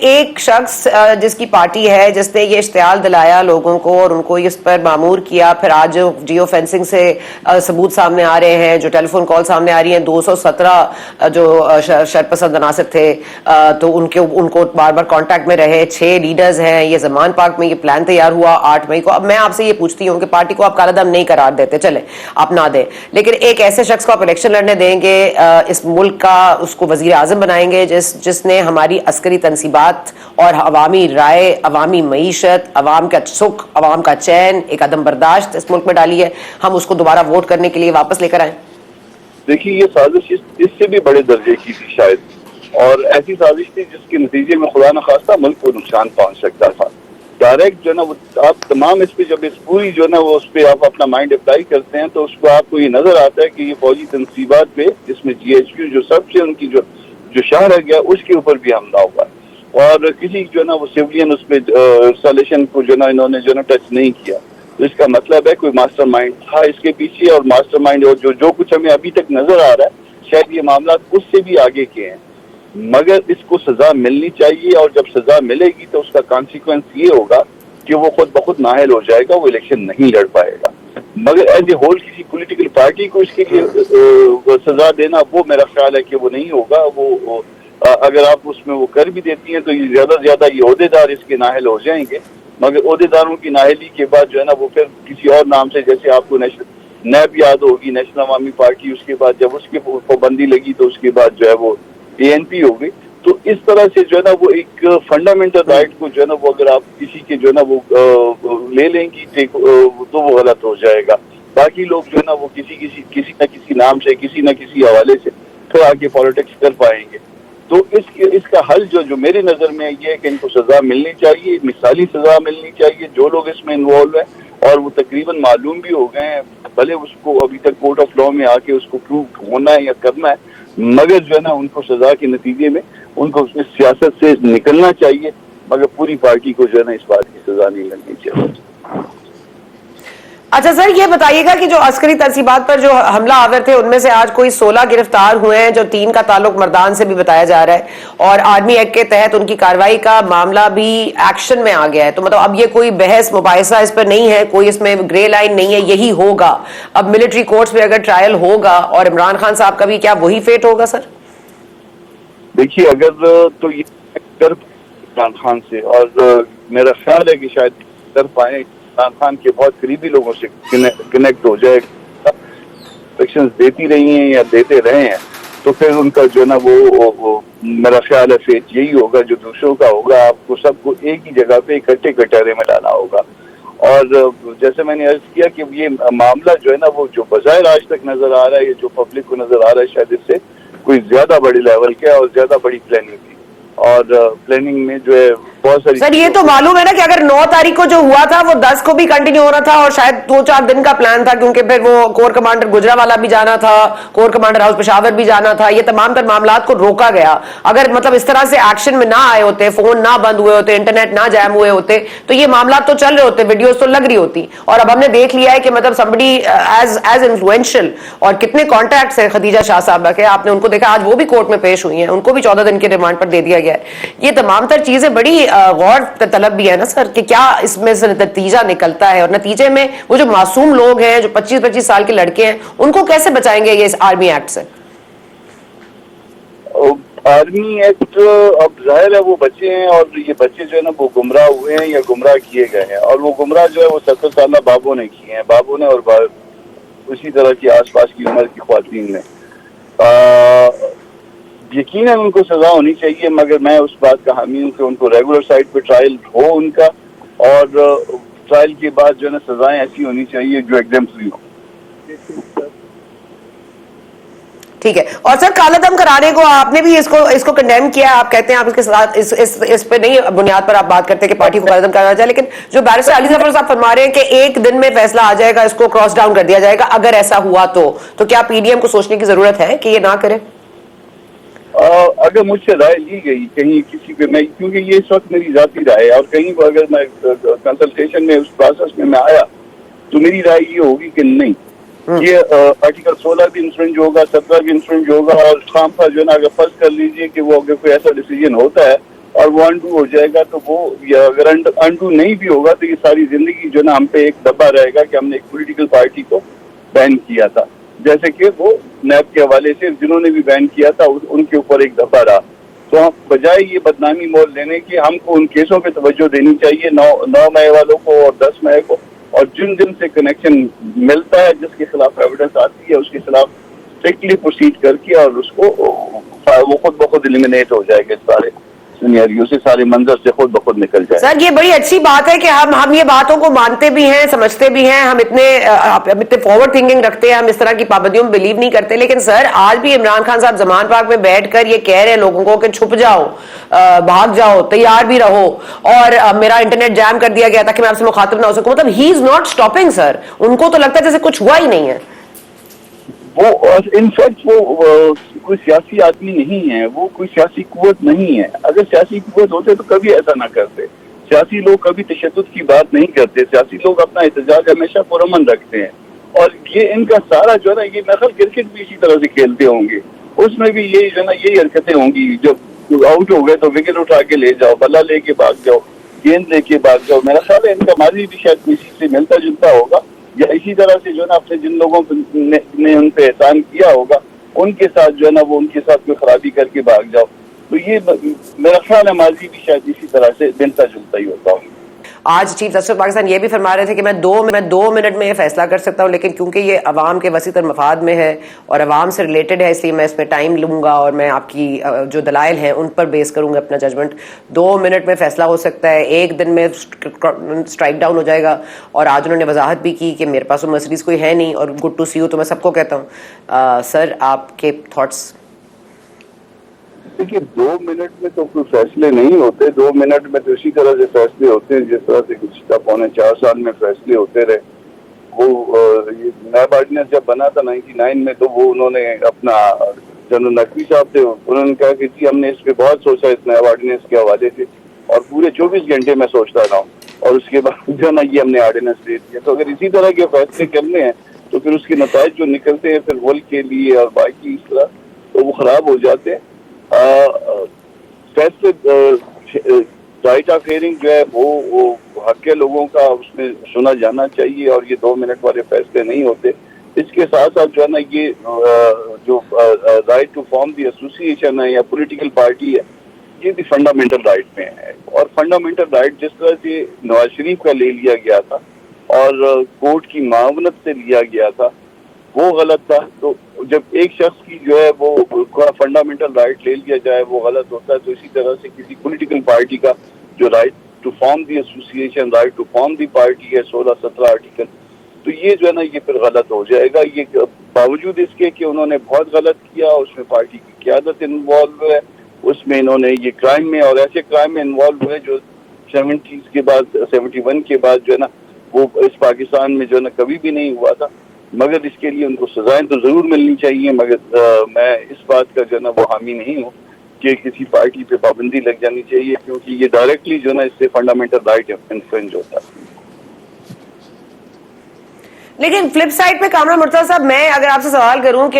ایک شخص جس کی پارٹی ہے جس نے یہ اشتعال دلایا لوگوں کو اور ان کو اس پر معمور کیا، پھر آج جو جیو فینسنگ سے ثبوت سامنے آ رہے ہیں، جو ٹیلی فون کال سامنے آ رہی ہیں، 217 جو شرپسند عناصر تھے تو ان کو بار بار کانٹیکٹ میں رہے، 6 لیڈرز ہیں، یہ زمان پارک میں یہ پلان تیار ہوا 8 مئی کو. اب میں آپ سے یہ پوچھتی ہوں کہ پارٹی کو آپ کالا دم نہیں قرار دیتے، چلیں آپ نہ دیں، لیکن ایک ایسے شخص کو آپ الیکشن لڑنے دیں گے، اس ملک کا اس کو وزیر اعظم بنائیں گے جس نے ہماری عسکری تنصیبات اور عوامی رائے، عوامی معیشت، عوام کا سکھ، عوام کا چین، ایک عدم برداشت اس ملک میں ڈالی ہے، ہم اس کو دوبارہ ووٹ کرنے کے لیے واپس لے کر آئیں؟ دیکھیے یہ سازش اس سے بھی بڑے درجے کی تھی شاید، اور ایسی سازش تھی جس کے نتیجے میں خدا نخواستہ ملک کو نقصان پہنچ سکتا تھا. ڈائریکٹ جو ہے نا وہ آپ تمام اس پہ جب اس پوری جو ہے نا وہ اس پہ آپ اپنا مائنڈ اپلائی کرتے ہیں تو اس کو آپ کو یہ نظر آتا ہے کہ یہ فوجی تنصیبات پہ جس میں جی ایچ کیو جو سب سے ان کی جو شہر ہے گیا اس کے اوپر بھی حملہ ہوا، اور کسی جو ہے نا وہ سویلین اس پہ انسٹالیشن کو جو ہے نا انہوں نے جو ہے نا ٹچ نہیں کیا. تو اس کا مطلب ہے کوئی ماسٹر مائنڈ تھا اس کے پیچھے، اور ماسٹر مائنڈ اور جو کچھ ہمیں ابھی تک نظر آ رہا ہے شاید یہ معاملات اس سے بھی آگے کے ہیں، مگر اس کو سزا ملنی چاہیے، اور جب سزا ملے گی تو اس کا کانسیکوینس یہ ہوگا کہ وہ خود بخود نااہل ہو جائے گا، وہ الیکشن نہیں لڑ پائے گا. مگر ایز اے ہول کسی پولیٹیکل پارٹی کو اس کے لیے سزا دینا وہ میرا خیال ہے کہ وہ نہیں ہوگا. وہ اگر آپ اس میں وہ کر بھی دیتی ہیں تو یہ زیادہ سے زیادہ یہ عہدیدار اس کے نااہل ہو جائیں گے، مگر عہدیداروں کی نااہلی کے بعد جو ہے نا وہ پھر کسی اور نام سے، جیسے آپ کو نیب یاد ہوگی، نیشنل عوامی پارٹی، اس کے بعد جب اس کی پابندی لگی تو اس کے بعد جو ہے وہ اے این پی ہو گئی. تو اس طرح سے جو ہے نا وہ ایک فنڈامنٹل رائٹ کو جو ہے نا وہ اگر آپ کسی کے جو ہے نا وہ لے لیں گی تو وہ غلط ہو جائے گا. باقی لوگ جو ہے نا وہ کسی نہ کسی نام سے، کسی نہ کسی حوالے سے پھر آگے پالیٹکس کر پائیں گے. تو اس کا حل جو میری نظر میں یہ ہے کہ ان کو سزا ملنی چاہیے، مثالی سزا ملنی چاہیے جو لوگ اس میں انوالو ہیں، اور وہ تقریباً معلوم بھی ہو گئے ہیں، بھلے اس کو ابھی تک کورٹ آف لا میں آ کے اس کو پروو ہونا ہے یا کرنا ہے، مگر جو ہے نا ان کو سزا کے نتیجے میں ان کو اس میں سیاست سے نکلنا چاہیے، مگر پوری پارٹی کو جو ہے نا اس بات کی سزا نہیں لگنی چاہیے. اچھا سر، یہ بتائیے گا کہ جو عسکری تنصیبات پر جو حملہ آور تھے ان میں سے آج کوئی 16 گرفتار ہوئے ہیں، جو 3 کا تعلق مردان سے بھی بتایا جا رہا ہے، اور آرمی ایکٹ کے تحت ان کی کارروائی کا معاملہ بھی ایکشن میں آ گیا ہے. تو مطلب اب یہ کوئی بحث مباحثہ اس پر نہیں ہے، کوئی اس میں گرے لائن نہیں ہے، یہی ہوگا اب ملٹری کورٹس میں اگر ٹرائل ہوگا. اور عمران خان صاحب کا بھی کیا وہی فیٹ ہوگا سر؟ دیکھیے اگر تو یہ کر عمران خان سے، اور میرا خیال ہے کہ شاید کر پائیں، عمران خان کے بہت قریبی لوگوں سے کنیکٹ ہو جائے، انسٹرکشنز دیتی رہی ہیں یا دیتے رہے ہیں، تو پھر ان کا جو ہے نا وہ میرا خیال ہے فیٹ یہی ہوگا جو دوسروں کا ہوگا. آپ کو سب کو ایک ہی جگہ پہ اکٹھے کٹہرے میں لانا ہوگا. اور جیسے میں نے عرض کیا کہ یہ معاملہ جو ہے نا وہ جو بظاہر آج تک نظر آ رہا ہے، جو پبلک کو نظر آ رہا ہے، شاید اس سے کوئی زیادہ بڑی لیول کے اور زیادہ بڑی پلاننگ تھی، اور پلاننگ میں جو ہے بہت ساری سر یہ تو معلوم ہے نا کہ اگر 9 تاریخ کو جو ہوا تھا وہ 10 کو بھی کنٹینیو ہو رہا تھا، اور شاید 2-4 دن کا پلان تھا، کیونکہ پھر وہ کور کمانڈر گجرانوالہ بھی جانا تھا، کور کمانڈر ہاؤس پشاور بھی جانا تھا. یہ تمام تر معاملات کو روکا گیا. اگر مطلب اس طرح سے ایکشن میں نہ آئے ہوتے، فون نہ بند ہوئے ہوتے، انٹرنیٹ نہ جیم ہوئے ہوتے، تو یہ معاملات تو چل رہے ہوتے، ویڈیوز تو لگ رہی ہوتی. اور اب ہم نے دیکھ لیا ہے کہ مطلب somebody ایز انفلوئنشل، اور کتنے کانٹیکٹس ہیں خدیجہ شاہ صاحبہ کے، آپ نے ان کو دیکھا، آج وہ بھی کورٹ میں پیش ہوئی ہیں، ان کو بھی 14 دن کے ریمانڈ پر دے دیا گیا ہے. یہ تمام تر چیزیں بڑی غور طلب بھی ہے نا سر کہ کیا اس میں سے نتیجہ نکلتا ہے، اور نتیجے میں وہ جو معصوم لوگ ہیں، جو 25-25 سال کے لڑکے ہیں، ان کو کیسے بچائیں گے یہ اس آرمی ایکٹ سے؟ آرمی ایکٹ اب ظاہر ہے وہ بچے ہیں، اور یہ بچے جو ہے نا وہ گمراہ ہوئے ہیں یا گمراہ کیے گئے ہیں، اور وہ گمراہ جو ہے وہ 70 سالہ بابوں نے کیے ہیں، بابوں نے اور اسی طرح کی آس پاس کی عمر کی خواتین نے. یقیناً ان کو سزا ہونی چاہیے، مگر میں اس بات کا حامی ہوں کہ ان کو ریگولر سائٹ پہ ٹرائل ہو ان کا، اور ٹرائل کے بعد جو ہے نا سزائیں ایسی ہونی چاہیے جو ایگزیمپلری ہو. ٹھیک ہے. اور سر کالا دم کرانے کو آپ نے بھی اس کو کنڈیم کیا، آپ کہتے ہیں آپ اس کے ساتھ اس پہ نہیں بنیاد پر آپ بات کرتے ہیں کہ پارٹی کو کالا دم کرانا چاہے، لیکن جو بیرسٹر علی ظفر صاحب فرما رہے ہیں کہ ایک دن میں فیصلہ آ جائے گا، اس کو کراس ڈاؤن کر دیا جائے گا اگر ایسا ہوا تو کیا پی ڈی ایم کو سوچنے کی ضرورت ہے کہ یہ نہ کرے؟ اگر مجھ سے رائے لی گئی کہیں کسی پہ، میں کیونکہ یہ اس وقت میری ذاتی رائے ہے، اور کہیں کو اگر میں کنسلٹیشن میں اس پروسیس میں آیا تو میری رائے یہ ہوگی کہ نہیں، یہ آرٹیکل 16 بھی انفرنج ہوگا، 17 بھی انفرنج ہوگا، اور خام خواہ جو ہے نا اگر فرض کر لیجئے کہ وہ اگر کوئی ایسا ڈیسیجن ہوتا ہے اور وہ انڈو ہو جائے گا تو وہ اگر انڈو نہیں بھی ہوگا تو یہ ساری زندگی جو نا ہم پہ ایک دبا رہے گا کہ ہم نے ایک پولیٹیکل پارٹی کو بین کیا تھا، جیسے کہ وہ نیب کے حوالے سے جنہوں نے بھی بین کیا تھا ان کے اوپر ایک دبا رہا. تو ہم بجائے یہ بدنامی مول لینے کے ہم کو ان کیسوں پہ توجہ دینی چاہیے 9 مئی والوں کو اور 10 مئی کو، اور جن دن سے کنیکشن ملتا ہے جس کے خلاف ایویڈنس آتی ہے اس کے خلاف اسٹرکٹلی پروسیڈ کر کے اور اس کو وہ خود بخود ایلیمینیٹ ہو جائے گا، سارے سینیریو سے سارے منظر سے خود بخود نکل جائے. سر یہ بڑی اچھی بات ہے کہ ہم یہ باتوں کو مانتے بھی ہیں، سمجھتے بھی ہیں، ہم اتنے فارورڈ تھنکنگ رکھتے ہیں، ہم اس طرح کی پابندیوں میں بلیو نہیں کرتے. لیکن سر آج بھی عمران خان صاحب زمان پاک میں بیٹھ کر یہ کہہ رہے ہیں لوگوں کو کہ چھپ جاؤ، بھاگ جاؤ، تیار بھی رہو، اور میرا انٹرنیٹ جام کر دیا گیا تھا کہ میں آپ سے مخاطب نہ ہو سکوں. مطلب ہی از ناٹ اسٹاپنگ. سر ان کو تو لگتا ہے جیسے کچھ ہوا ہی نہیں ہے. وہ انفیکٹ وہ کوئی سیاسی آدمی نہیں ہے، وہ کوئی سیاسی قوت نہیں ہے. اگر سیاسی قوت ہوتے تو کبھی ایسا نہ کرتے. سیاسی لوگ کبھی تشدد کی بات نہیں کرتے. سیاسی لوگ اپنا احتجاج ہمیشہ پرامن رکھتے ہیں. اور یہ ان کا سارا جو ہے نا یہ نقل کرکٹ بھی اسی طرح سے کھیلتے ہوں گے، اس میں بھی یہی جو ہے نا یہی حرکتیں ہوں گی. جب آؤٹ ہو گئے تو وکٹ اٹھا کے لے جاؤ، بلا لے کے بھاگ جاؤ، گیند لے کے بھاگ جاؤ. میرا خیال ہے ان کا ماضی بھی شاید کسی سے ملتا جلتا ہوگا، یا اسی طرح سے جو ہے نا اپنے جن لوگوں نے ان پہ احسان کیا ہوگا ان کے ساتھ جو ہے نا وہ ان کے ساتھ کوئی خرابی کر کے بھاگ جاؤ. تو یہ میرا خیال ہے ماضی بھی شاید اسی طرح سے ملتا جلتا ہی ہوتا ہوں. آج چیف جسٹس پاکستان یہ بھی فرما رہے تھے کہ میں 2 منٹ میں یہ فیصلہ کر سکتا ہوں، لیکن کیونکہ یہ عوام کے وسیع تر مفاد میں ہے اور عوام سے ریلیٹڈ ہے، اس لیے میں اس میں ٹائم لوں گا اور میں آپ کی جو دلائل ہیں ان پر بیس کروں گا اپنا ججمنٹ. 2 منٹ میں فیصلہ ہو سکتا ہے، 1 دن میں اسٹرائک ڈاؤن ہو جائے گا. اور آج انہوں نے وضاحت بھی کی کہ میرے پاس وہ مرسیڈیز کوئی ہے نہیں، اور گڈ ٹو سی یو تو میں سب کو کہتا ہوں. سر آپ کے تھاٹس؟ دیکھیے 2 منٹ میں تو کوئی فیصلے نہیں ہوتے. 2 منٹ میں تو اسی طرح سے فیصلے ہوتے ہیں جس طرح سے گزشتہ 4.25 سال میں فیصلے ہوتے رہے. وہ نیب آرڈیننس جب بنا تھا 99 میں تو وہ انہوں نے اپنا جنرل نقوی صاحب تھے، انہوں نے کہا کہ جی ہم نے اس پہ بہت سوچا اس نیب آرڈیننس کے حوالے سے، اور پورے 24 گھنٹے میں سوچتا رہا ہوں، اور اس کے بعد جو ہے نا یہ ہم نے آرڈیننس دے دیا. تو اگر اسی طرح کے فیصلے کرنے ہیں تو پھر اس کے نتائج جو نکلتے ہیں پھر ملک کے لیے اور باقی اس طرح تو وہ خراب ہو جاتے ہیں. فیصلے رائٹ آف ہیئرنگ جو ہے وہ حق کے لوگوں کا اس میں سنا جانا چاہیے، اور یہ 2 منٹ والے فیصلے نہیں ہوتے. اس کے ساتھ ساتھ جو ہے نا یہ جو right to form the association ہے یا پولیٹیکل پارٹی ہے، یہ بھی فنڈامنٹل رائٹ میں ہے. اور فنڈامنٹل رائٹ جس طرح سے نواز شریف کا لے لیا گیا تھا اور کورٹ کی معاونت سے لیا گیا تھا وہ غلط تھا. تو جب ایک شخص کی جو ہے وہ فنڈامنٹل رائٹ لے لیا جائے وہ غلط ہوتا ہے. تو اسی طرح سے کسی پولیٹیکل پارٹی کا جو right to form the association, right to form the party ہے 16-17 آرٹیکل، تو یہ جو ہے نا یہ پھر غلط ہو جائے گا. یہ باوجود اس کے کہ انہوں نے بہت غلط کیا، اس میں پارٹی کی قیادت انوالو ہے، اس میں انہوں نے یہ کرائم میں اور ایسے کرائم میں انوالو ہوئے جو 70s کے بعد 71 کے بعد جو ہے نا وہ اس پاکستان میں جو ہے نا کبھی بھی نہیں ہوا تھا. مگر اس کے لیے ان کو سزائیں تو ضرور ملنی چاہیے. مگر میں اس بات کا جو ہے نا وہ حامی نہیں ہوں کہ کسی پارٹی پہ پابندی لگ جانی چاہیے، کیونکہ یہ ڈائریکٹلی جو ہے نا اس سے فنڈامنٹل رائٹ انفرنج ہوتا ہے. لیکن فلپ سائڈ پہ کامران مرتضیٰ صاحب میں اگر آپ سے سوال کروں کہ